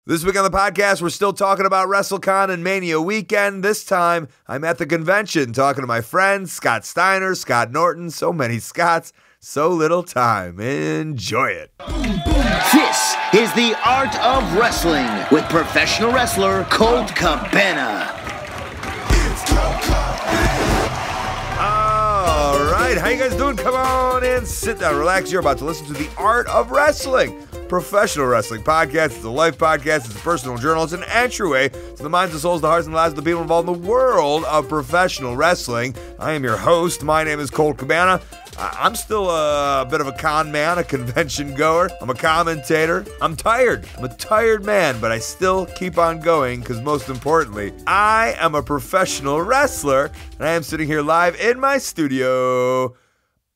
This week on the podcast, we're still talking about Wrestlecon and Mania weekend. This time, I'm at the convention talking to my friends, Scott Steiner, Scott Norton, so many Scotts, so little time. Enjoy it. This is the Art of Wrestling with professional wrestler Colt Cabana. All right, how you guys doing? Come on in, sit down, relax. You're about to listen to the Art of Wrestling. Professional wrestling podcast. It's a life podcast. It's a personal journal. It's an entryway to the minds, the souls, the hearts, and the lives of the people involved in the world of professional wrestling. I am your host. My name is Colt Cabana. I'm still a bit of a con man, a convention goer. I'm a commentator. I'm tired. I'm a tired man, but I still keep on going because most importantly, I am a professional wrestler, and I am sitting here live in my studio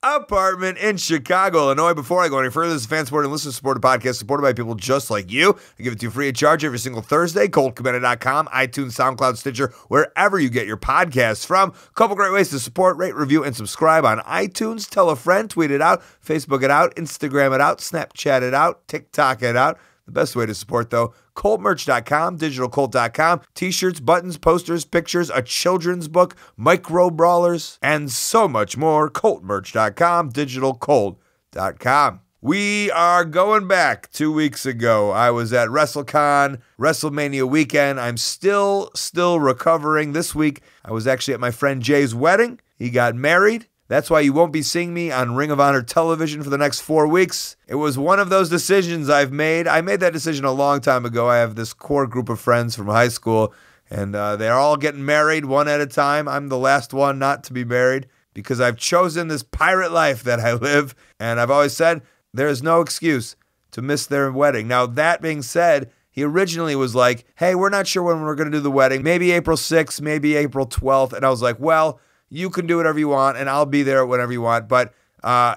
apartment in Chicago, Illinois. Before I go any further, this is a fan-supported and listener-supported podcast supported by people just like you. I give it to you free of charge every single Thursday. ColtCabana.com, iTunes, SoundCloud, Stitcher, wherever you get your podcasts from. A couple great ways to support, rate, review, and subscribe on iTunes. Tell a friend, tweet it out, Facebook it out, Instagram it out, Snapchat it out, TikTok it out. The best way to support, though, ColtMerch.com, DigitalColt.com, t-shirts, buttons, posters, pictures, a children's book, micro brawlers, and so much more. ColtMerch.com, DigitalColt.com. We are going back 2 weeks ago. I was at Wrestlecon, WrestleMania weekend. I'm still recovering. This week, I was actually at my friend Jay's wedding. He got married. That's why you won't be seeing me on Ring of Honor television for the next 4 weeks. It was one of those decisions I've made. I made that decision a long time ago. I have this core group of friends from high school, and they're all getting married one at a time. I'm the last one not to be married because I've chosen this pirate life that I live, and I've always said there is no excuse to miss their wedding. Now, that being said, he originally was like, hey, we're not sure when we're going to do the wedding. Maybe April 6th, maybe April 12th. And I was like, well, you can do whatever you want, and I'll be there whenever you want. But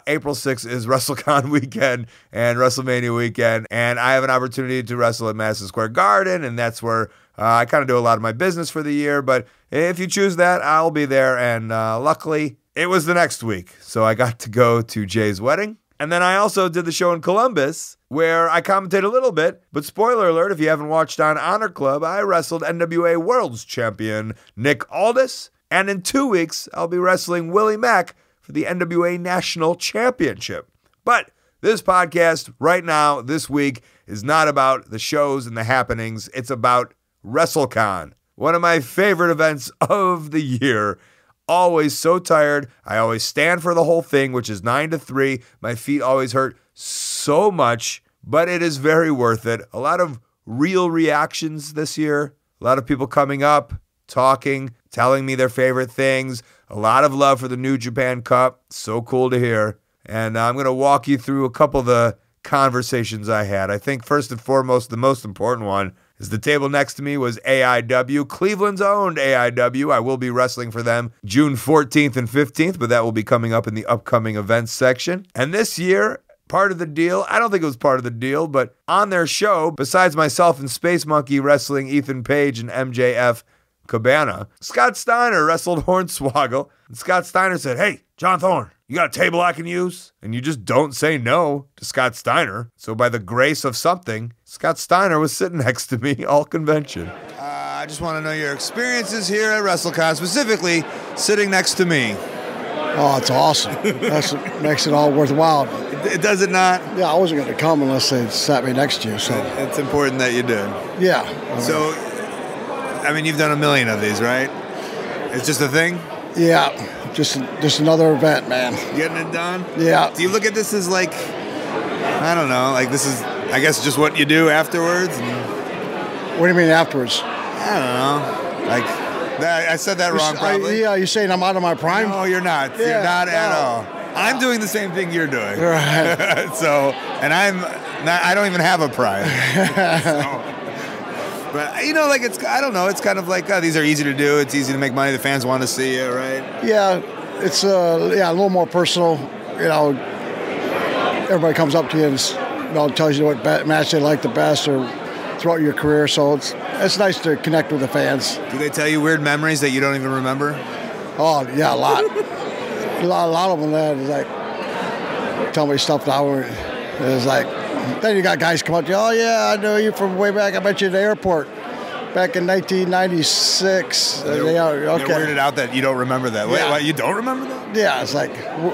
April 6th is WrestleCon weekend and WrestleMania weekend, and I have an opportunity to wrestle at Madison Square Garden, and that's where I kind of do a lot of my business for the year. But if you choose that, I'll be there. And luckily, it was the next week, so I got to go to Jay's wedding. And then I also did the show in Columbus, where I commentate a little bit. But spoiler alert, if you haven't watched on Honor Club, I wrestled NWA World's Champion Nick Aldis. And in 2 weeks, I'll be wrestling Willie Mack for the NWA National Championship. But this podcast right now, this week, is not about the shows and the happenings. It's about Wrestlecon, one of my favorite events of the year. Always so tired. I always stand for the whole thing, which is 9 to 3. My feet always hurt so much, but it is very worth it. A lot of real reactions this year. A lot of people coming up, talking, telling me their favorite things. A lot of love for the New Japan Cup. So cool to hear. And I'm going to walk you through a couple of the conversations I had. I think first and foremost, the most important one is the table next to me was AIW, Cleveland's owned AIW. I will be wrestling for them June 14th and 15th, but that will be coming up in the upcoming events section. And this year, part of the deal, I don't think it was part of the deal, but on their show, besides myself and Space Monkey wrestling Ethan Page and MJF Cabana, Scott Steiner wrestled Hornswoggle, and Scott Steiner said, hey, John Thorne, you got a table I can use? And you just don't say no to Scott Steiner. So by the grace of something, Scott Steiner was sitting next to me all convention. I just want to know your experiences here at WrestleCon, specifically sitting next to me. Oh, it's awesome. That's what makes it all worthwhile. It does it not? Yeah, I wasn't going to come unless they sat me next to you. So it's important that you did. Yeah. So, I mean, you've done a million of these, right? It's just a thing? Yeah, just another event, man. Getting it done? Yeah. Do you look at this as like, I don't know, like this is, I guess, just what you do afterwards? What do you mean afterwards? I don't know. Like, I said that wrong probably. Yeah, you're saying I'm out of my prime? No, you're not. Yeah, you're not at no. all. I'm doing the same thing you're doing. Right. So, and I don't even have a prime. So. But, you know, like, I don't know, it's kind of like, these are easy to do, it's easy to make money, the fans want to see you, right? Yeah, it's a little more personal, you know, everybody comes up to you and, you know, tells you what match they like the best or throughout your career, so it's nice to connect with the fans. Do they tell you weird memories that you don't even remember? Oh, yeah, a lot. a lot of them that is like, tell me stuff that I was like, then you got guys come up to you, oh, yeah, I know you from way back. I met you at the airport back in 1996. They're weirded out that you don't remember that. Wait, what, you don't remember that? Yeah, it's like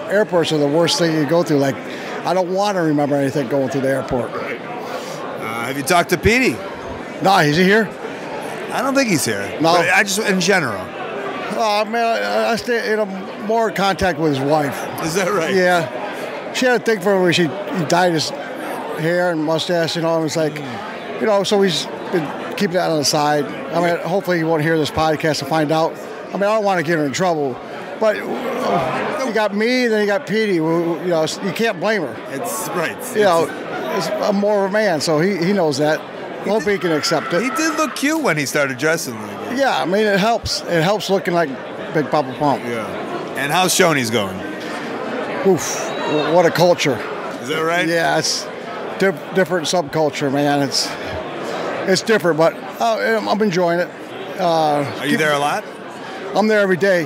airports are the worst thing you go through. Like, I don't want to remember anything going through the airport. Have you talked to Petey? No, is he here? I don't think he's here. No. But I just, in general. Oh, man, I stay in more contact with his wife. Is that right? Yeah. She had a thing for him where he dyed his hair and mustache, you know, and it's like, you know, so he's been keeping that on the side. I mean, hopefully he won't hear this podcast to find out. I mean, I don't want to get her in trouble, but you got me, then you got Petey, who, you know, you can't blame her. It's right. You know, I'm more of a man, so he knows that. Hope he can accept it. He did look cute when he started dressing like that. Yeah, I mean, it helps. It helps looking like Big Papa Pump. Yeah. And how's Shoney's going? Oof, what a culture. Is that right? Yeah, it's different subculture, man. It's different, but I'm enjoying it. Are you there a lot? I'm there every day.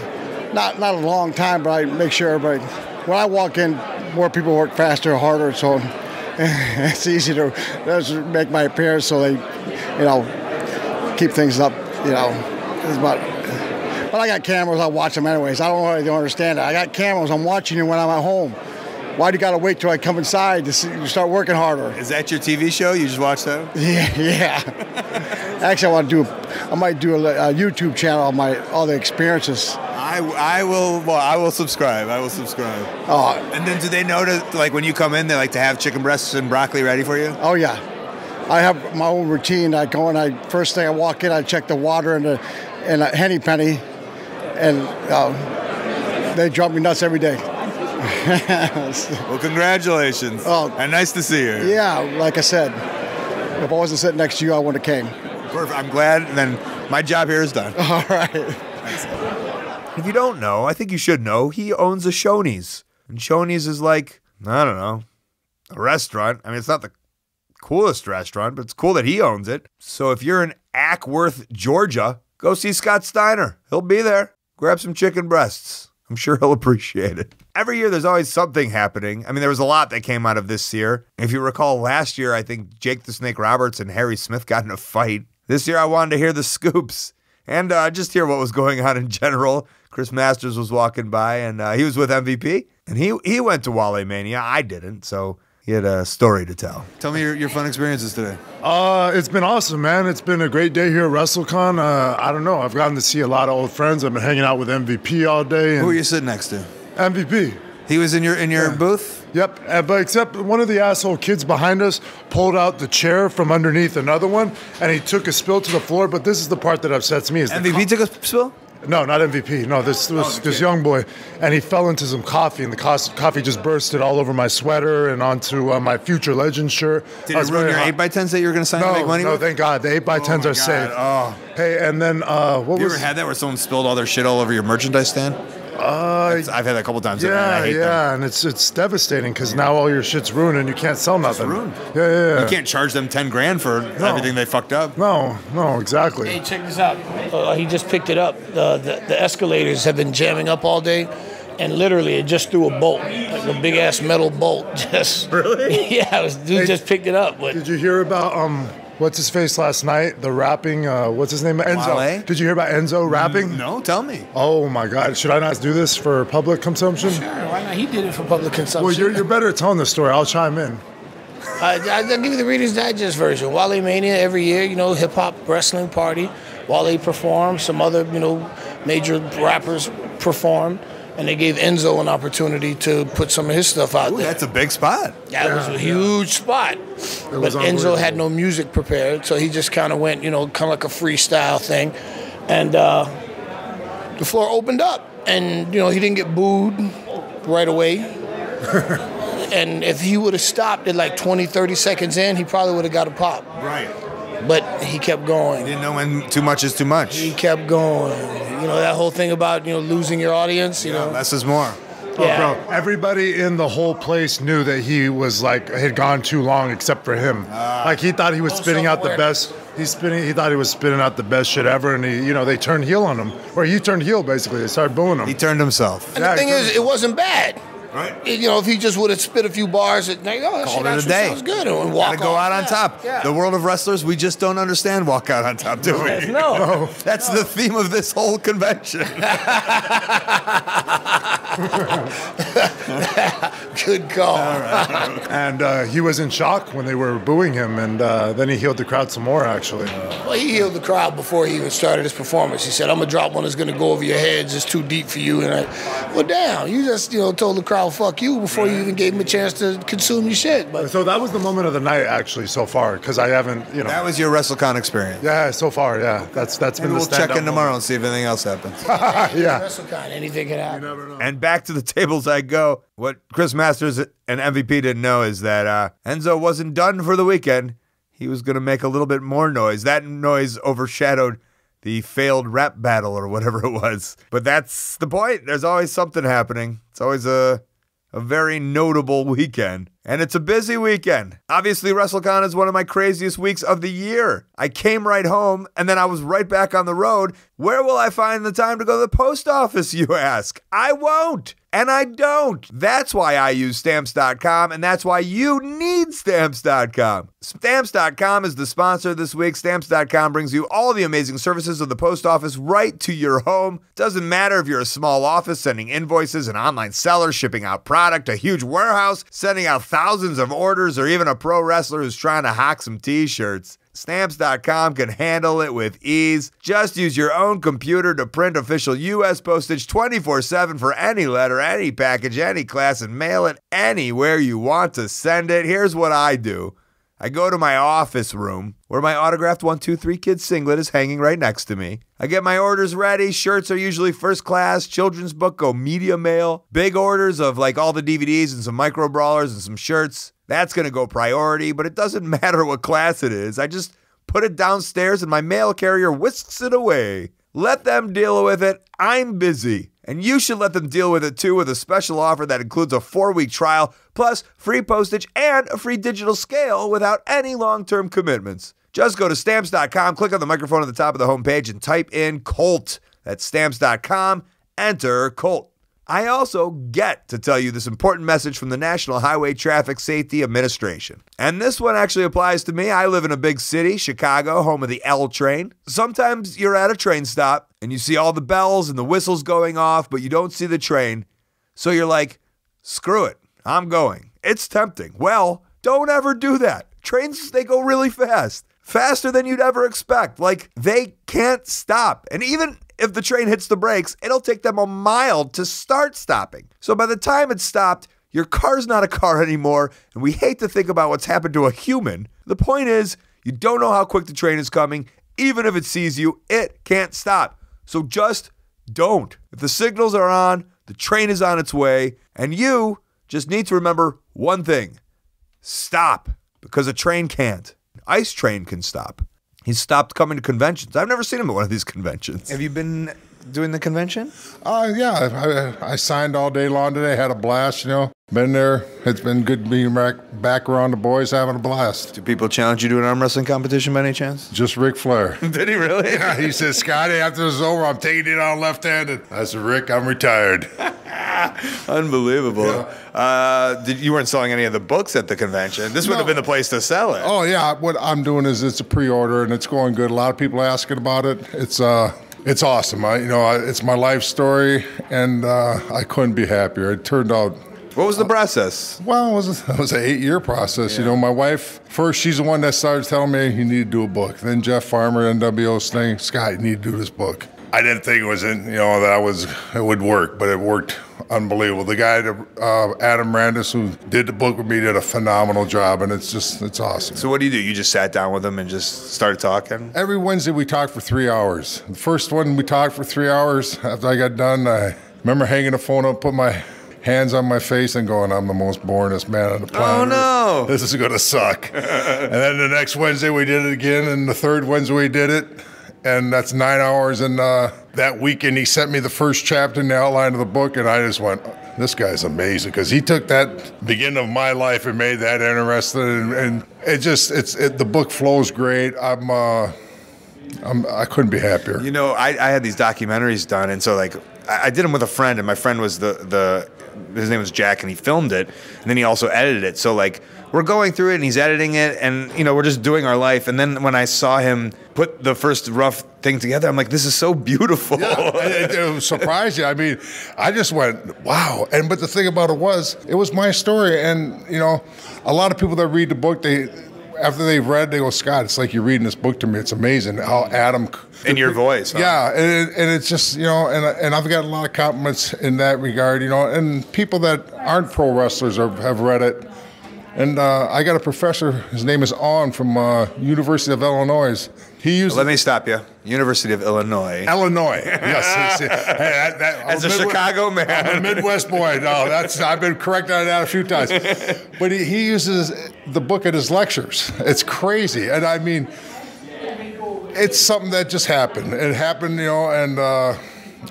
Not a long time, but I make sure everybody. When I walk in, more people work faster, harder, so it's easy to make my appearance. So they, you know, keep things up. You know, but I got cameras. I watch them anyways. I don't know if they don't understand it. I got cameras. I'm watching you when I'm at home. Why do you got to wait till I come inside to start working harder? Is that your TV show? You just watch that? Yeah. Actually, I might do a YouTube channel on all the experiences. I will subscribe. Oh. And then do they know to, like, when you come in, they like to have chicken breasts and broccoli ready for you? Oh, yeah. I have my own routine. I go in, first thing I walk in, I check the water in a Henny Penny, and they drive me nuts every day. Well, congratulations. Oh, and nice to see you. Yeah, like I said, if I wasn't sitting next to you, I wouldn't have came. Perfect. I'm glad. Then my job here is done. All right. If you don't know, I think you should know, he owns a Shoney's. And Shoney's is like, I don't know, a restaurant. I mean, it's not the coolest restaurant, but it's cool that he owns it. So if you're in Ackworth, Georgia, go see Scott Steiner. He'll be there. Grab some chicken breasts. I'm sure he'll appreciate it. Every year, there's always something happening. I mean, there was a lot that came out of this year. If you recall last year, I think Jake the Snake Roberts and Harry Smith got in a fight. This year, I wanted to hear the scoops and just hear what was going on in general. Chris Masters was walking by, and he was with MVP, and he went to Wale Mania. I didn't, so he had a story to tell. Tell me your fun experiences today. It's been awesome, man. It's been a great day here at Wrestlecon. I don't know. I've gotten to see a lot of old friends. I've been hanging out with MVP all day. Who are you sitting next to? MVP. He was in your booth? Yep, but except one of the asshole kids behind us pulled out the chair from underneath another one, and he took a spill to the floor. But this is the part that upsets me. Is MVP took a spill? No, not MVP. No, this was this young boy, and he fell into some coffee, and the coffee just bursted all over my sweater and onto my Future Legend shirt. Did it ruin your 8x10s that you were going to sign to make money with? No, thank God. The 8x10s are safe. Oh. Hey, and then what you was... ever had that where someone spilled all their shit all over your merchandise stand? I've had that a couple times. Yeah, I hate them. and it's devastating because now all your shit's ruined and you can't sell nothing. It's ruined. Yeah. You can't charge them $10,000 for everything they fucked up. No, exactly. Hey, check this out. He just picked it up. The escalators have been jamming up all day, and literally it just threw a bolt, like a big ass metal bolt. Just really? Yeah, dude just picked it up. But did you hear about what's his face last night? The rapping, what's his name? Enzo. Wale? Did you hear about Enzo rapping? No, tell me. Oh my God, should I not do this for public consumption? Sure, why not? He did it for public consumption. Well, you're better at telling the story. I'll chime in. I'll give you the Reader's Digest version. Wale Mania every year, hip hop wrestling party. Wale performed, some other, major rappers performed. And they gave Enzo an opportunity to put some of his stuff out there. That's a big spot. That was a huge spot. But Enzo had no music prepared, so he just kind of went, kind of like a freestyle thing. And the floor opened up, and, he didn't get booed right away. And if he would have stopped at like 20, 30 seconds in, he probably would have got a pop. Right. But he kept going. He didn't know when too much is too much. He kept going. That whole thing about, losing your audience, less is more. Yeah. Oh, bro, everybody in the whole place knew that he was had gone too long except for him. He thought he was spitting out the best. He thought he was spitting out the best shit ever, and they turned heel on him. Or he turned heel, basically. They started booing him. He turned himself. And the thing is, it wasn't bad. Right. If he just would have spit a few bars, that Called it a day. sounds good, and walk Gotta go off. out on top. Yeah. The world of wrestlers, we just don't understand walk out on top, do we? No. That's the theme of this whole convention. Good call. And he was in shock when they were booing him, and then he healed the crowd some more, actually. Well, he healed the crowd before he even started his performance. He said, "I'm gonna drop one that's gonna go over your heads. It's too deep for you." And well, damn, you just told the crowd "fuck you" before you even gave him a chance to consume your shit. But So that was the moment of the night, actually, so far, because I haven't, That was your WrestleCon experience. Yeah, so far, yeah. That's been Maybe the we'll check stand-up in tomorrow and see if anything else happens. Yeah. WrestleCon, anything can happen. You never know. And back to the tables I go. What Chris Masters and MVP didn't know is that Enzo wasn't done for the weekend. He was going to make a little bit more noise. That noise overshadowed the failed rap battle or whatever it was. But that's the point. There's always something happening. It's always a very notable weekend. And it's a busy weekend. Obviously, WrestleCon is one of my craziest weeks of the year. I came right home, and then I was right back on the road. Where will I find the time to go to the post office, you ask? I won't. And I don't. That's why I use Stamps.com, and that's why you need Stamps.com. Stamps.com is the sponsor this week. Stamps.com brings you all the amazing services of the post office right to your home. Doesn't matter if you're a small office sending invoices, an online seller shipping out product, a huge warehouse sending out thousands of orders, or even a pro wrestler who's trying to hawk some t-shirts. Stamps.com can handle it with ease. Just use your own computer to print official U.S. postage 24/7 for any letter, any package, any class, and mail it anywhere you want to send it. Here's what I do. I go to my office room where my autographed 1-2-3 Kids singlet is hanging right next to me. I get my orders ready. Shirts are usually first class. Children's book go media mail. Big orders of like all the DVDs and some micro brawlers and some shirts. That's going to go priority, but it doesn't matter what class it is. I just put it downstairs and my mail carrier whisks it away. Let them deal with it. I'm busy. And you should let them deal with it too with a special offer that includes a 4-week trial, plus free postage and a free digital scale without any long-term commitments. Just go to Stamps.com, click on the microphone at the top of the homepage, and type in COLT. That's Stamps.com. Enter COLT. I also get to tell you this important message from the National Highway Traffic Safety Administration. And this one actually applies to me. I live in a big city, Chicago, home of the L train. Sometimes you're at a train stop and you see all the bells and the whistles going off, but you don't see the train. So you're like, screw it, I'm going. It's tempting. Well, don't ever do that. Trains, they go really fast. Faster than you'd ever expect. Like, they can't stop. And even if the train hits the brakes, it'll take them a mile to start stopping. So by the time it's stopped, your car's not a car anymore, and we hate to think about what's happened to a human. The point is, you don't know how quick the train is coming. Even if it sees you, it can't stop. So just don't. If the signals are on, the train is on its way, and you just need to remember one thing. Stop, because a train can't. Ice Train can stop. He's stopped coming to conventions. I've never seen him at one of these conventions. Have you been doing the convention? Yeah, I signed all day long today. Had a blast, Been there. It's been good being back around the boys, having a blast. Do people challenge you to an arm wrestling competition by any chance? Just Ric Flair. Did he really? Yeah, he said, Scotty, after this is over, I'm taking it on left-handed. I said, Rick, I'm retired. Unbelievable. Yeah. You weren't selling any of the books at the convention. This would have been the place to sell it. Oh, yeah. What I'm doing is it's a pre-order, and it's going good. A lot of people asking about it. It's awesome. It's my life story, and I couldn't be happier. It turned out. What was the process? Well, it was an 8-year process. Yeah. My wife, first, she's the one that started telling me you need to do a book. Then Jeff Farmer, NWO's saying, Scott, you need to do this book. I didn't think it was it would work, but it worked unbelievable. The guy, Adam Randis, who did the book with me, did a phenomenal job, and it's awesome. So what do? You just sat down with him and just started talking? Every Wednesday we talked for 3 hours. The first one we talked for 3 hours. After I got done, I remember hanging the phone up, put my hands on my face and going, I'm the most boringest man on the planet. Oh, no. This is going to suck. And then the next Wednesday we did it again, and the third Wednesday we did it. And that's 9 hours. And that weekend, he sent me the first chapter in the outline of the book, and I just went, this guy's amazing, because he took that beginning of my life and made that interesting. And the book flows great. I couldn't be happier. You know, I had these documentaries done, and so like I did them with a friend, and my friend was his name was Jack, and he filmed it, and then he also edited it. So like we're going through it, and he's editing it, and you know we're just doing our life. And then when I saw him put the first rough thing together, I'm like, this is so beautiful. Yeah, it surprised you. I mean, I just went, wow. But the thing about it was my story, and you know, a lot of people that read the book, after they've read, they go, Scott, it's like you're reading this book to me. It's amazing how Adam... In your voice. Huh? Yeah, and it's just, you know, and I've got a lot of compliments in that regard, you know, and people that aren't pro wrestlers have read it. And I got a professor, his name is On from University of Illinois. He uses... Let me stop you. University of Illinois. Illinois, yes. As a Chicago man. I'm a Midwest boy. No, I've been corrected on that a few times. But he uses the book at his lectures. It's crazy. And I mean, it's something that just happened. It happened, you know, and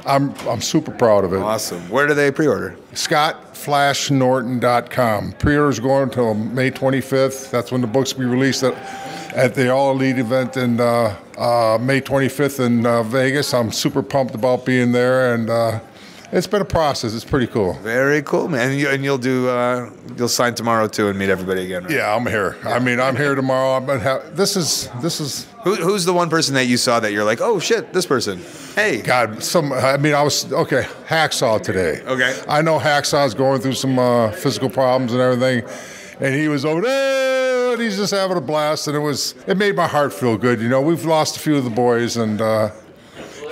I'm super proud of it. Awesome. Where do they pre-order? ScottFlashNorton.com. Pre-orders going until May 25th. That's when the books will be released at the All Elite event in May 25th in Vegas. I'm super pumped about being there, and it's been a process. It's pretty cool. Very cool, man. And you'll sign tomorrow too and meet everybody again, right? Yeah, I'm here. I mean, I'm here tomorrow. This is. Who's the one person that you saw that you're like, oh shit, this person? Hey, God, Hacksaw today. Okay. I know Hacksaw's going through some physical problems and everything, and he was over there, and he's just having a blast, and it made my heart feel good. You know, we've lost a few of the boys, and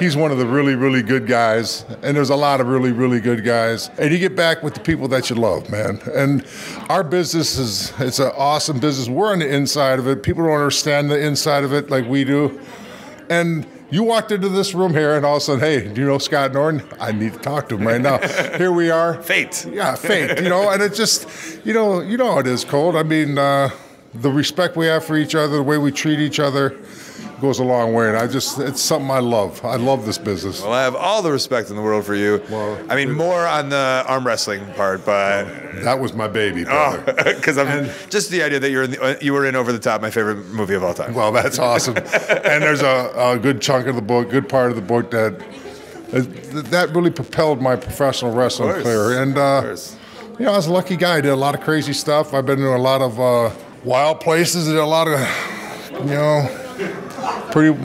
he's one of the really, really good guys, and there's a lot of really, really good guys. And you get back with the people that you love, man. And our business it's an awesome business. We're on the inside of it. People don't understand the inside of it like we do. And you walked into this room here, and all of a sudden, hey, do you know Scott Norton? I need to talk to him right now. Here we are. Fate. Yeah, fate, you know, and it's just, you know how it is, Colt. I mean, the respect we have for each other, the way we treat each other, goes a long way, and it's something I love. I love this business. Well, I have all the respect in the world for you. Well, I mean, more on the arm wrestling part, but that was my baby, brother. Because just the idea that you were in Over the Top, my favorite movie of all time. Well, that's awesome. And there's a good chunk of the book, good part of the book that really propelled my professional wrestling career. And you know, I was a lucky guy. I did a lot of crazy stuff. I've been to a lot of wild places. I did a lot of, you know, pretty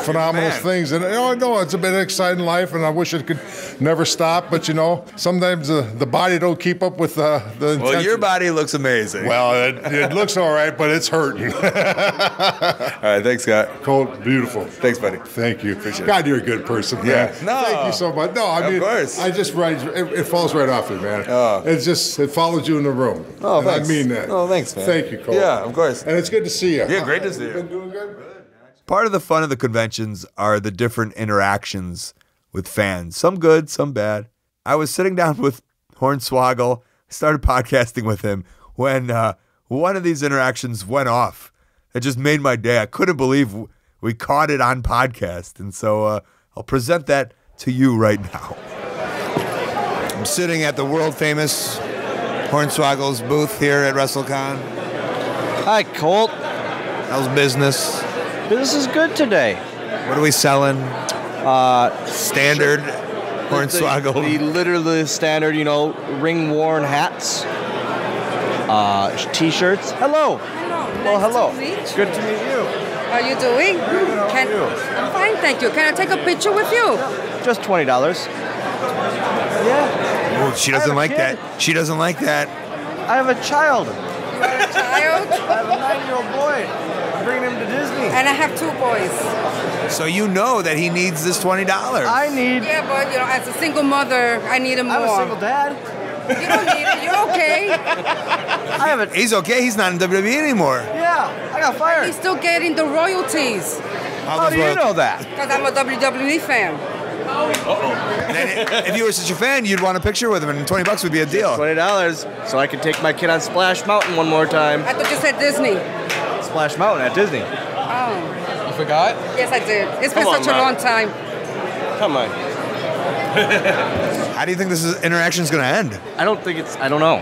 phenomenal things, and I know it's been an exciting life, and I wish it could never stop. But you know, sometimes the body don't keep up with the intention. Well, your body looks amazing. Well, it looks all right, but it's hurting. All right, thanks, Scott. Colt, beautiful. Thanks, buddy. Thank you. Appreciate God, you're a good person, man. Yeah. No. Thank you so much. No, I mean, of course. I just it falls right off you, man. Oh. It follows you in the room. Oh, thanks. I mean that. Oh, thanks, man. Thank you, Colt. Yeah, of course. And it's good to see you. Yeah, great to see you. Been doing good. Part of the fun of the conventions are the different interactions with fans. Some good, some bad. I was sitting down with Hornswoggle, started podcasting with him when one of these interactions went off. It just made my day. I couldn't believe we caught it on podcast. And so I'll present that to you right now. I'm sitting at the world-famous Hornswoggle's booth here at Wrestlecon. Hi, Colt. How's business? Business is good today. What are we selling? Standard Hornswoggle. The literally standard, you know, ring-worn hats, T-shirts. Hello. Hello. Well, hello. Nice to meet you. Good to meet you. How are you doing? How are you? I'm fine, thank you. Can I take a picture with you? Just $20. Yeah. Oh, she doesn't like that. She doesn't like that. I have a child. You have a child? I have a 9-year-old boy. I'm bringing him to Disney. And I have 2 boys. So you know that he needs this $20. Yeah, but you know, as a single mother, I need him more. I'm a single dad. You don't need it. You're okay. He's okay. He's not in WWE anymore. Yeah, I got fired. He's still getting the royalties. How do you know that? Because I'm a WWE fan. If you were such a fan, you'd want a picture with him, and $20 would be a deal. $20, so I can take my kid on Splash Mountain one more time. I thought you said Disney. Splash Mountain at Disney. Oh. You forgot? Yes, I did. It's been such a long time. Come on. How do you think this interaction is going to end? I don't know.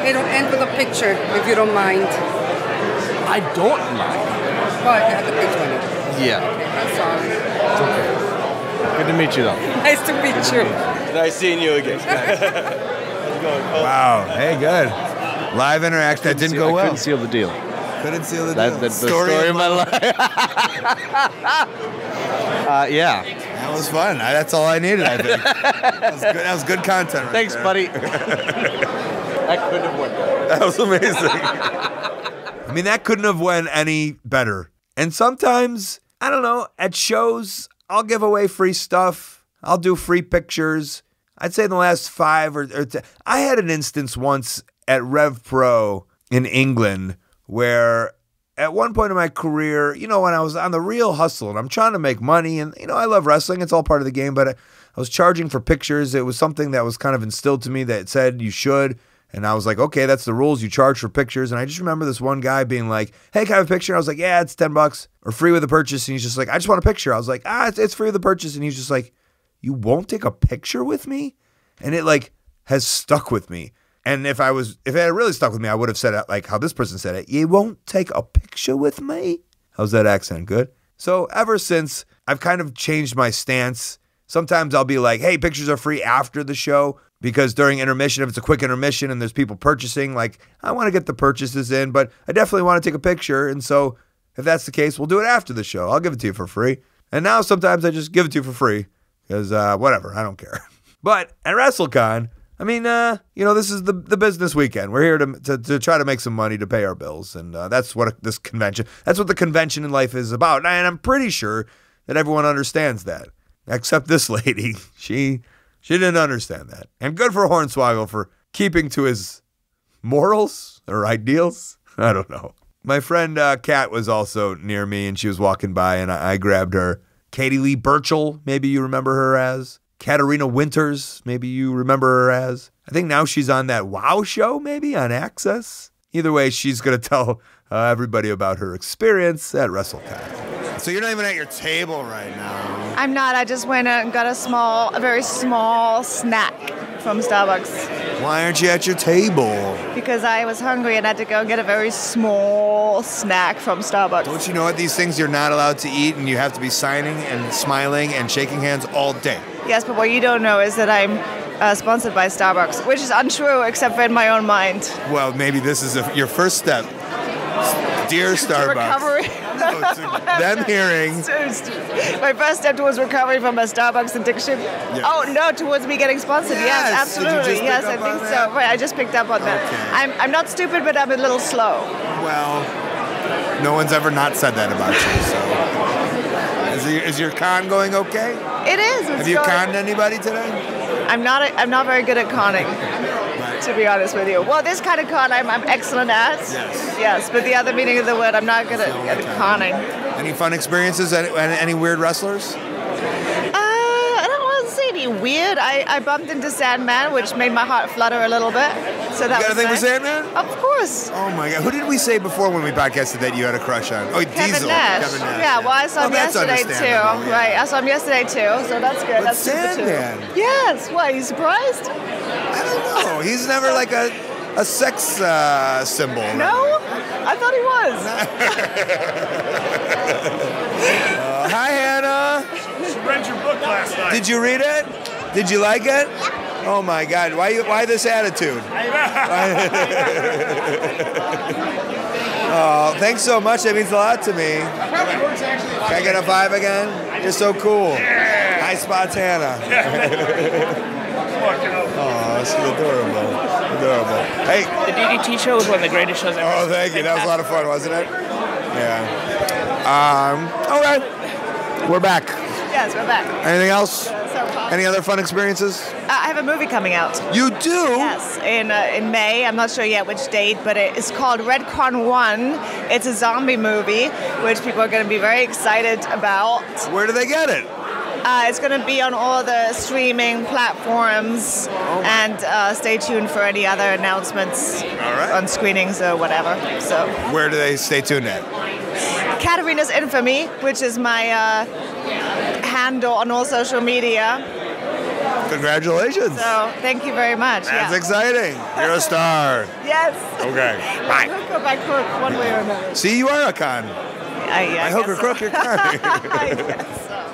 It'll end with a picture, if you don't mind. I don't mind. Well, I have the picture on it. Yeah. I'm sorry. Good to meet you, though. Nice to meet you. Nice seeing you again. Wow. Hey, good. Live interaction. That didn't go well. Couldn't seal the deal. Couldn't seal the deal. That's the story of my life. Yeah. That was fun. That's all I needed, I think. That was good content right Thanks, there. buddy. That couldn't have went better. That was amazing. I mean, that couldn't have went any better. And sometimes, I don't know, at shows, I'll give away free stuff. I'll do free pictures. I'd say in the last 5 or 10. I had an instance once at Rev Pro in England where at one point in my career, you know, when I was on the real hustle and I'm trying to make money and, you know, I love wrestling. It's all part of the game, but I was charging for pictures. It was something that was kind of instilled to me that said you should. And I was like, okay, that's the rules. You charge for pictures. And I just remember this one guy being like, hey, can I have a picture? And I was like, yeah, it's $10 or free with a purchase. And he's just like, I just want a picture. I was like, it's free with a purchase. And he's just like, you won't take a picture with me? And it like has stuck with me. And if it had really stuck with me, I would have said it like how this person said it. You won't take a picture with me? How's that accent? Good? So ever since, I've kind of changed my stance. Sometimes I'll be like, hey, pictures are free after the show because during intermission, if it's a quick intermission and there's people purchasing, like I want to get the purchases in, but I definitely want to take a picture. And so if that's the case, we'll do it after the show. I'll give it to you for free. And now sometimes I just give it to you for free because whatever, I don't care. But at Wrestlecon, I mean, you know, this is the business weekend. We're here to try to make some money to pay our bills. And that's what the convention in life is about. And I'm pretty sure that everyone understands that. Except this lady. She didn't understand that. And good for Hornswoggle for keeping to his morals or ideals. I don't know. My friend Kat was also near me, and she was walking by, and I grabbed her. Katie Leigh Burchell, maybe you remember her as. Katarina Winters, maybe you remember her as. I think now she's on that WoW show, maybe, on Access. Either way, she's going to tell everybody about her experience at Wrestlecon. So you're not even at your table right now. I'm not. I just went and got a very small snack from Starbucks. Why aren't you at your table? Because I was hungry and had to go get a very small snack from Starbucks. Don't you know what these things you're not allowed to eat and you have to be signing and smiling and shaking hands all day? Yes, but what you don't know is that I'm sponsored by Starbucks, which is untrue except for in my own mind. Well, maybe this is your first step. Dear Starbucks. Recovery. No, to them hearing. My first step towards recovery from a Starbucks addiction. Yes. Oh, no, towards me getting sponsored. Yes, absolutely. Yes, I think so. Right, I just picked up on that. Okay. I'm not stupid, but I'm a little slow. Well, no one's ever not said that about you, so. Is your con going okay? It is. Have you conned anybody today? I'm not very good at conning. To be honest with you. Well, this kind of con I'm excellent at. Yes, but the other meaning of the word I'm not good at conning. Any fun experiences? Any weird wrestlers? I don't want to say any weird. I bumped into Sandman, which made my heart flutter a little bit. So that you got a thing nice. with Sandman? Of course. Oh my God! Who did we say before when we podcasted that you had a crush on? Oh, Kevin Diesel. Nash. Kevin Nash. Yeah, well, I saw him yesterday too. Yeah. Right, I saw him yesterday too. So that's good. But that's Sandman. Yes. Why? You surprised? I don't know. He's never like a sex symbol. Right? No, I thought he was. Hi, Hannah. She read your book last night. Did you read it? Did you like it? Oh my God! Why this attitude? Oh, thanks so much. That means a lot to me. Can I get a 5 again? You're so cool. Hi, Spontana. Oh, this is adorable. Adorable. Hey. The DDT show was one of the greatest shows I've ever seen. Oh, thank you. That was a lot of fun, wasn't it? Yeah. All right. We're back. Yes, we're back. Anything else? Any other fun experiences? I have a movie coming out. You do? Yes, in May. I'm not sure yet which date, but it's called Redcon 1. It's a zombie movie, which people are going to be very excited about. Where do they get it? It's going to be on all the streaming platforms, and stay tuned for any other announcements on screenings or whatever. So, where do they stay tuned at? Katarina's Infamy, which is my handle on all social media. Congratulations. So, thank you very much. That's exciting. You're a star. Yes. Okay. Bye. Hook or by crook, one way or another. See, you are a con. I hook or guess so. crook, you're coming. I guess so.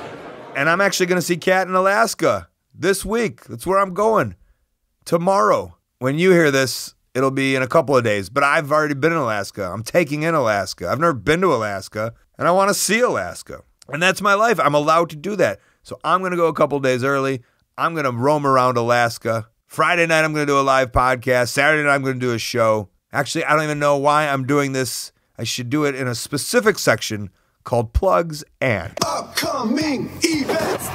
And I'm actually going to see Kat in Alaska this week. That's where I'm going. Tomorrow. When you hear this, it'll be in a couple of days. But I've already been in Alaska. I'm taking in Alaska. I've never been to Alaska, and I want to see Alaska. And that's my life. I'm allowed to do that. So I'm going to go a couple of days early. I'm going to roam around Alaska. Friday night, I'm going to do a live podcast. Saturday night, I'm going to do a show. Actually, I don't even know why I'm doing this. I should do it in a specific section called Plugs and Upcoming Events.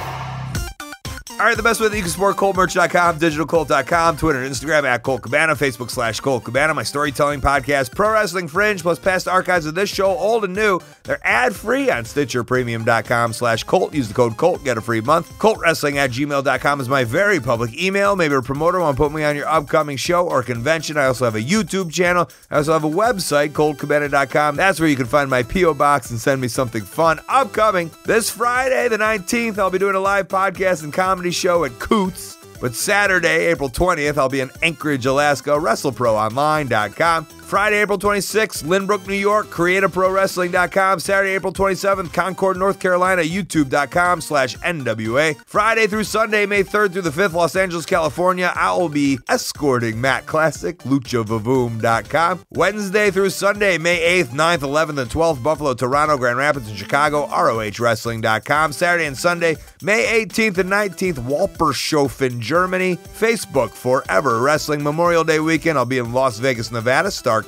All right, the best way that you can support ColtMerch.com, digitalcolt.com, Twitter and Instagram at Colt Cabana, Facebook /Colt Cabana, my storytelling podcast, Pro Wrestling Fringe, plus past archives of this show, old and new. They're ad-free on StitcherPremium.com/Colt. Use the code Colt, get a free month. ColtWrestling@gmail.com is my very public email. Maybe a promoter want to put me on your upcoming show or convention. I also have a YouTube channel. I also have a website, ColtCabana.com. That's where you can find my P.O. box and send me something fun. Upcoming this Friday, the 19th, I'll be doing a live podcast and comedy show at COLT'S. But Saturday, April 20th, I'll be in Anchorage, Alaska, WrestleProOnline.com. Friday, April 26th, Lynbrook, New York, CreativeProWrestling.com. Saturday, April 27th, Concord, North Carolina, YouTube.com/NWA. Friday through Sunday, May 3rd through the 5th, Los Angeles, California, I will be escorting Matt Classic, LuchaVavoom.com. Wednesday through Sunday, May 8th, 9th, 11th, and 12th, Buffalo, Toronto, Grand Rapids, and Chicago, ROHWrestling.com. Saturday and Sunday, May 18th and 19th, Walpershofen, Germany. Facebook, Forever Wrestling. Memorial Day weekend, I'll be in Las Vegas, Nevada, StarCast.com.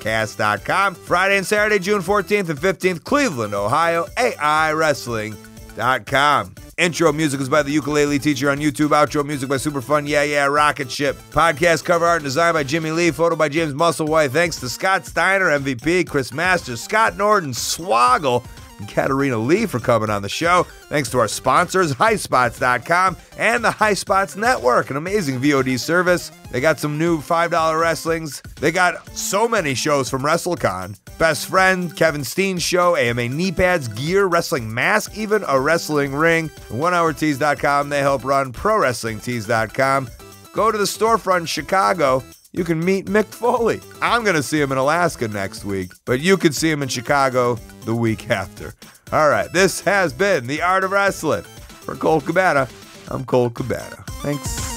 Friday and Saturday, June 14th and 15th, Cleveland, Ohio, AIWrestling.com. Intro music is by the Ukulele Teacher on YouTube. Outro music by Superfun Yeah Yeah Rocket Ship. Podcast cover art and design by Jimmy Lee. Photo by James Musselwhite. Thanks to Scott Steiner, MVP, Chris Masters, Scott Norton, Swoggle, and Katarina Leigh for coming on the show. Thanks to our sponsors, HighSpots.com and the High Spots Network, an amazing VOD service. They got some new $5 wrestlings. They got so many shows from Wrestlecon. Best Friend, Kevin Steen's show, AMA knee pads, gear, wrestling mask, even a wrestling ring. 1HourTees.com, they help run ProWrestlingTees.com. Go to the storefront in Chicago. You can meet Mick Foley. I'm going to see him in Alaska next week, but you could see him in Chicago the week after. All right, this has been The Art of Wrestling. For Colt Cabana, I'm Colt Cabana. Thanks.